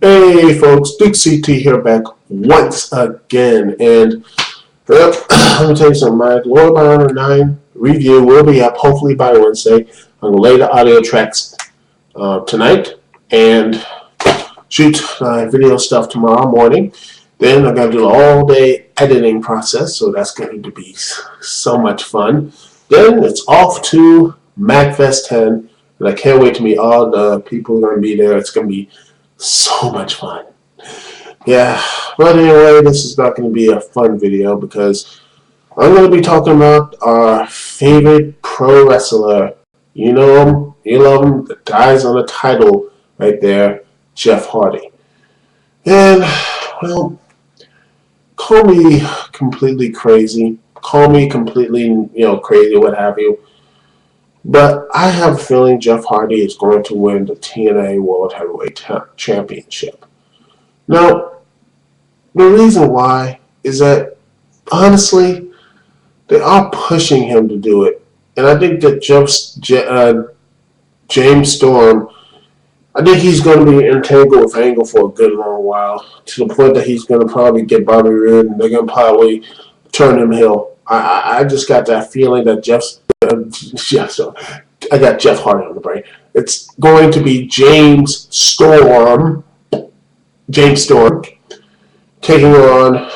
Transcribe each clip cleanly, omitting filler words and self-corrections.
Hey folks, Duke CT here back once again, and let me tell you something. My World by Honor 9 review will be up hopefully by Wednesday. I'm going to lay the audio tracks tonight and shoot video stuff tomorrow morning. Then I'm going to do an all-day editing process, so that's going to be so much fun. Then it's off to MagFest 10, and I can't wait to meet all the people who are going to be there. It's going to be so much fun. Yeah, but anyway, this is not going to be a fun video because I'm going to be talking about our favorite pro wrestler. You know him, you love him, the guy's on the title right there, Jeff Hardy. And, well, call me completely crazy, call me completely, crazy, what have you. But I have a feeling Jeff Hardy is going to win the TNA World Heavyweight Championship. Now, the reason why is that, honestly, they are pushing him to do it. And I think that James Storm, I think he's going to be entangled with Angle for a good long while, to the point that he's going to probably get Bobby Roode and they're going to probably turn him heel. I just got that feeling that I got Jeff Hardy on the brain. It's going to be James Storm taking on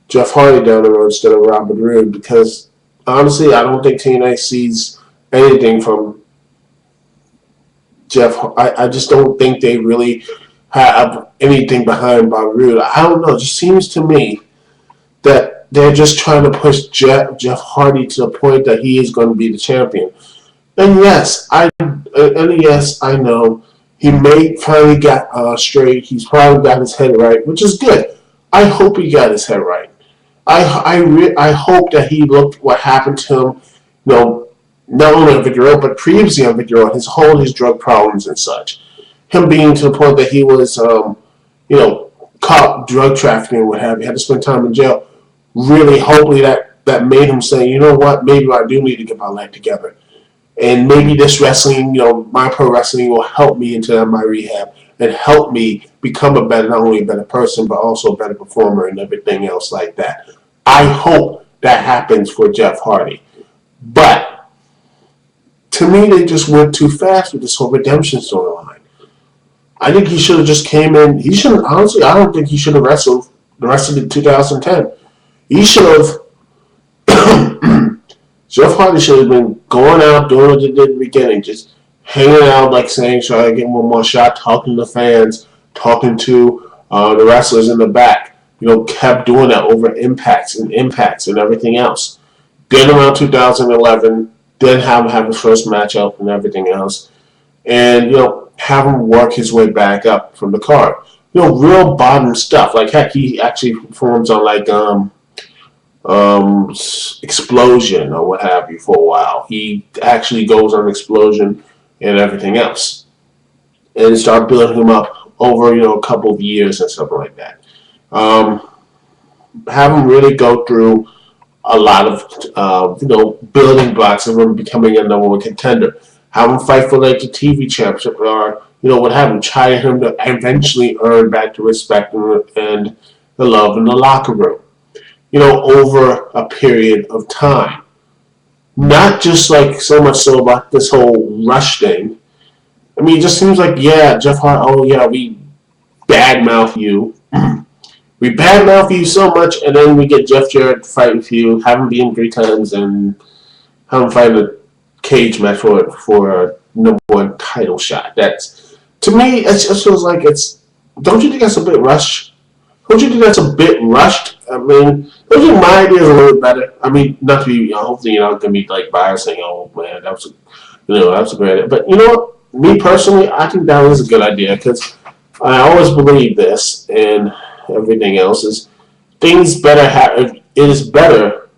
Jeff Hardy down the road instead of Robert Roode, because honestly, I don't think TNA sees anything from Jeff. I just don't think they really have anything behind Bobby Roode. I don't know. It just seems to me that they're just trying to push Jeff Hardy to the point that he is going to be the champion. And yes, I know he may finally got straight. He's probably got his head right, which is good. I hope he got his head right. I hope that he looked what happened to him, not only on Victory Road, but previously on Victory Road, his drug problems and such. Him being to the point that he was, caught drug trafficking and what have you, had to spend time in jail. Really, hopefully that made him say, you know what, maybe I do need to get my life together. And maybe this wrestling, my pro wrestling will help me into my rehab and help me become not only a better person, but also a better performer and everything else like that. I hope that happens for Jeff Hardy. But to me, they just went too fast with this whole redemption storyline. I think he should have just came in. He shouldn't, honestly, I don't think he should have wrestled the rest of the 2010. He should have, Jeff Hardy should have been going out, doing what he did in the beginning, just hanging out, like saying, try to get one more shot, talking to the fans, talking to the wrestlers in the back. Kept doing that over impacts and everything else. Then around 2011, then have him have his first matchup and everything else. And, have him work his way back up from the card. Real bottom stuff. Like, heck, he actually performs on, like, Explosion or what have you for a while. He actually goes on Explosion and everything else, and start building him up over a couple of years and something like that. Have him really go through a lot of building blocks of him becoming a number one contender. Have him fight for like the TV championship or what have you. Try him to eventually earn back the respect and the love in the locker room. Over a period of time. Not just like so much so about this whole rush thing. I mean, it just seems like, yeah, Jeff Hardy, we badmouth you. We badmouth you so much, and then we get Jeff Jarrett to fight with you, have him beat him 3 times, and have him fight a cage match for a number one title shot. That's, to me, it just feels like don't you think that's a bit rushed? Don't you think that's a bit rushed? I mean, don't you think my idea is a little bit better? I mean, not to be, hopefully you're not going to be like biased saying, oh man, that was a great idea. But you know what? Me personally, I think that was a good idea because I always believe this and everything else is things it is better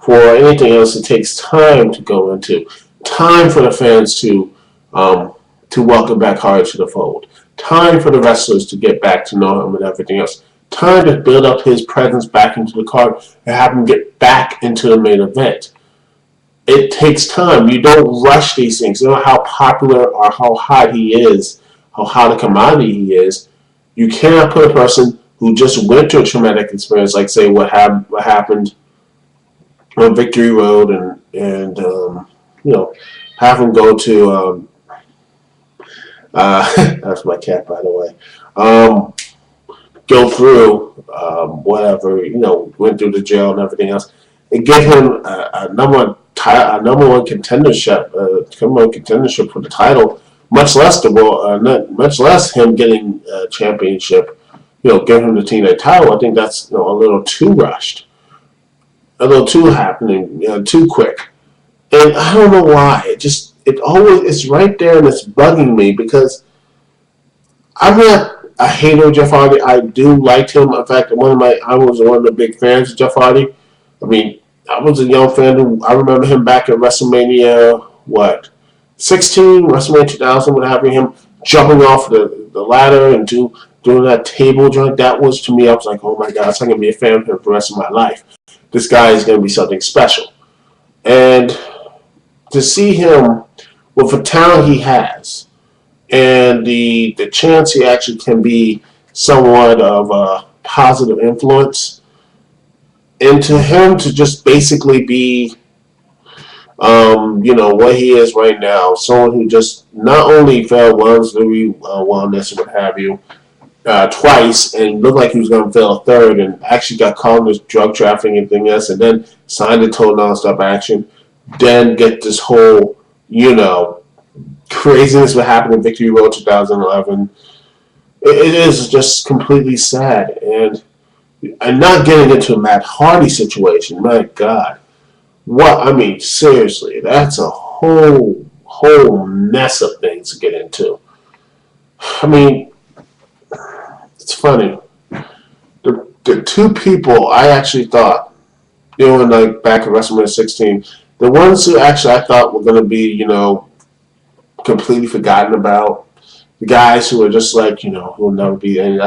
for anything else. It takes time to go into, time for the fans to welcome back Hardy to the fold. Time for the wrestlers to get back to know him and everything else. Time to build up his presence back into the card and have him get back into the main event. It takes time. You don't rush these things. You know how popular or how hot he is how the commodity he is. You cannot put a person who just went through a traumatic experience, like say what happened on Victory Road, and have him go to that's my cat, by the way. Go through whatever, went through the jail and everything else, and give him a number one contendership for the title, much less much less him getting a championship. Give him the TNA title. I think that's a little too rushed, a little too happening, too quick, and I don't know why. It's right there and it's bugging me because I'm not a hater of Jeff Hardy. I do like him. In fact, I was one of the big fans of Jeff Hardy. I mean, I was a young fan. I remember him back at WrestleMania, 16, WrestleMania 2000, what have you, him jumping off the ladder and doing that table joint. That was, to me, I was like, oh my God, I'm going to be a fan of him for the rest of my life. This guy is going to be something special. And to see him with the talent he has, and the chance he actually can be somewhat of a positive influence, and to him to just basically be, what he is right now, someone who just not only failed wellness and what have you twice, and looked like he was going to fail a third, and actually got caught in this drug trafficking and thing else, and then signed a total non-stop action, then get this whole, craziness what happened in Victory Road 2011. It is just completely sad, and not getting into a Matt Hardy situation. My God, seriously, that's a whole mess of things to get into. I mean, it's funny. The two people I actually thought, back at WrestleMania 16, the ones who actually I thought were going to be, completely forgotten about. The guys who are just like, who will never be any,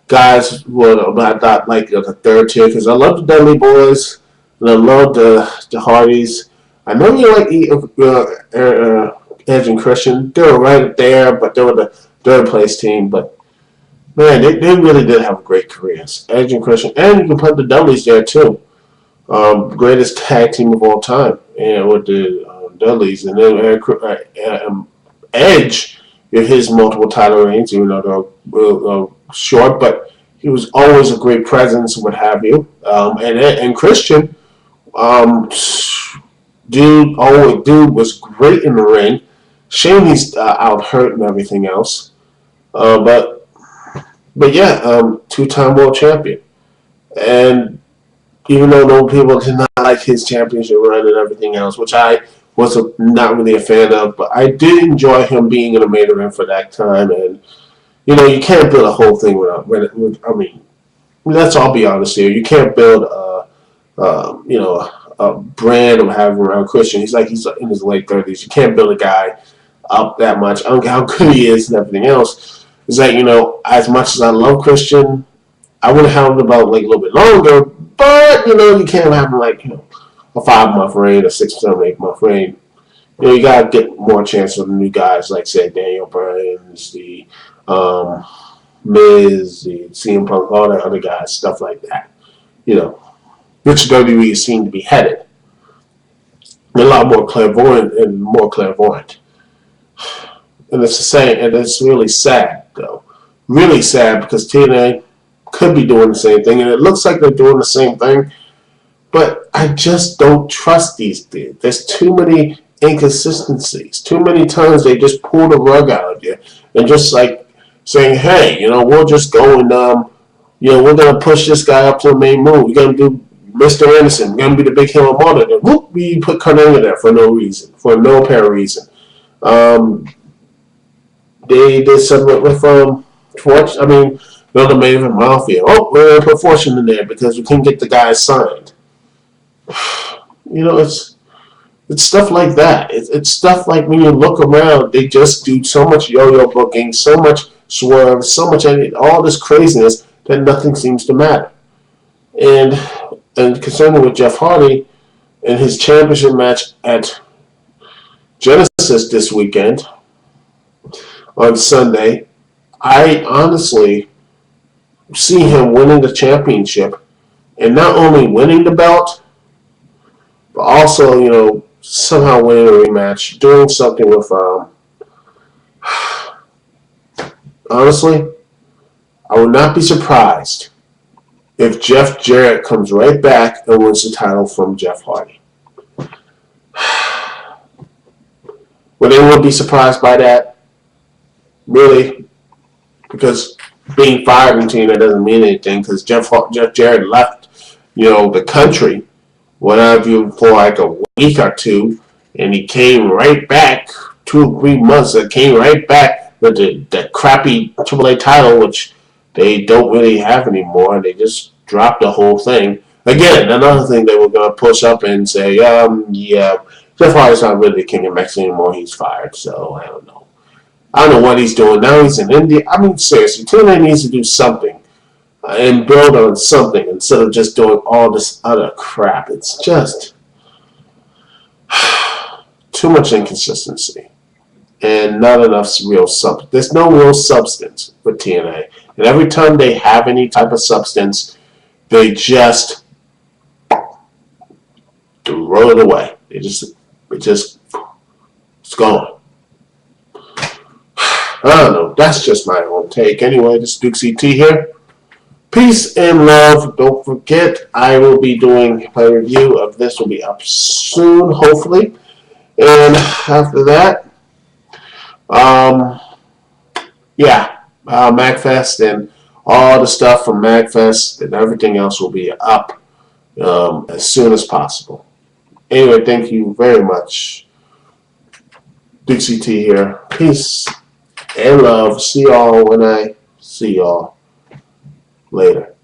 guys who I thought the third tier, because I love the Dudley Boyz and I love the Hardys. I know you like Edge and Christian. They were right there, but they were the third place team. But man, they really did have great careers. Edge and Christian, and you can put the Dudleys there too. Greatest tag team of all time, and with the Dudleys, and then Edge, his multiple title reigns, even though they're short, but he was always a great presence, what have you. And Christian, dude was great in the ring. Shame he's out hurt and everything else. But yeah, two-time world champion, and even though no people did not like his championship run and everything else, which I was not really a fan of, but I did enjoy him being in the main event for that time. And you can't build a whole thing without. Let's all be honest here. You can't build a brand of having around Christian. He's in his late 30s. You can't build a guy up that much. I don't care how good he is and everything else. Is that as much as I love Christian, I would have had him about a little bit longer. But you can't have him a 5-month reign, a 6, 7, 8-month reign. You gotta get more chance with the new guys like say Daniel Bryan's, the Miz, the CM Punk, all the other guys, stuff like that. Which WWE seemed to be headed. A lot more clairvoyant. And it's the same, and it's really sad though. Really sad because TNA could be doing the same thing, and it looks like they're doing the same thing. But I just don't trust these things. There's too many inconsistencies. Too many times they just pull the rug out of you and just saying, hey, we'll just go and, we're going to push this guy up to the main move. We're going to do Mr. Anderson. We're going to be the big heel of Martyr. Then whoop, we put Kurt Angle there for no reason, for no apparent reason. They did something with Fortune. The main event Mafia. Oh, we're going to put Fortune in there because we couldn't get the guy signed. It's stuff like that. It's stuff like when you look around, they just do so much yo-yo booking, so much swerve, so much all this craziness that nothing seems to matter. And concerning with Jeff Hardy and his championship match at Genesis this weekend, on Sunday. I honestly see him winning the championship, and not only winning the belt, but also, somehow winning a rematch, doing something with, honestly, I would not be surprised if Jeff Jarrett comes right back and wins the title from Jeff Hardy. Would anyone be surprised by that? Really? Because being fired in TNA doesn't mean anything, because Jeff Jarrett left, the country, whatever, for like a week or two, and he came right back, 2 or 3 months, and came right back with the crappy AAA title, which they don't really have anymore. They just dropped the whole thing. Again, another thing they were going to push up and say, yeah, Jeff Hardy's not really the king of Mexico anymore. He's fired, so I don't know. I don't know what he's doing. Now he's in India. I mean, seriously, TNA needs to do something and build on something instead of just doing all this other crap. It's just too much inconsistency and not enough real substance. There's no real substance with TNA. And every time they have any type of substance, they just throw it away. It's gone. I don't know. That's just my own take. Anyway, this is Duke CT here. Peace and love. Don't forget, I will be doing my review of this. Will be up soon, hopefully. And after that, MagFest and all the stuff from MagFest and everything else will be up as soon as possible. Anyway, thank you very much. Duke CT here. Peace and love. See y'all when I see y'all later.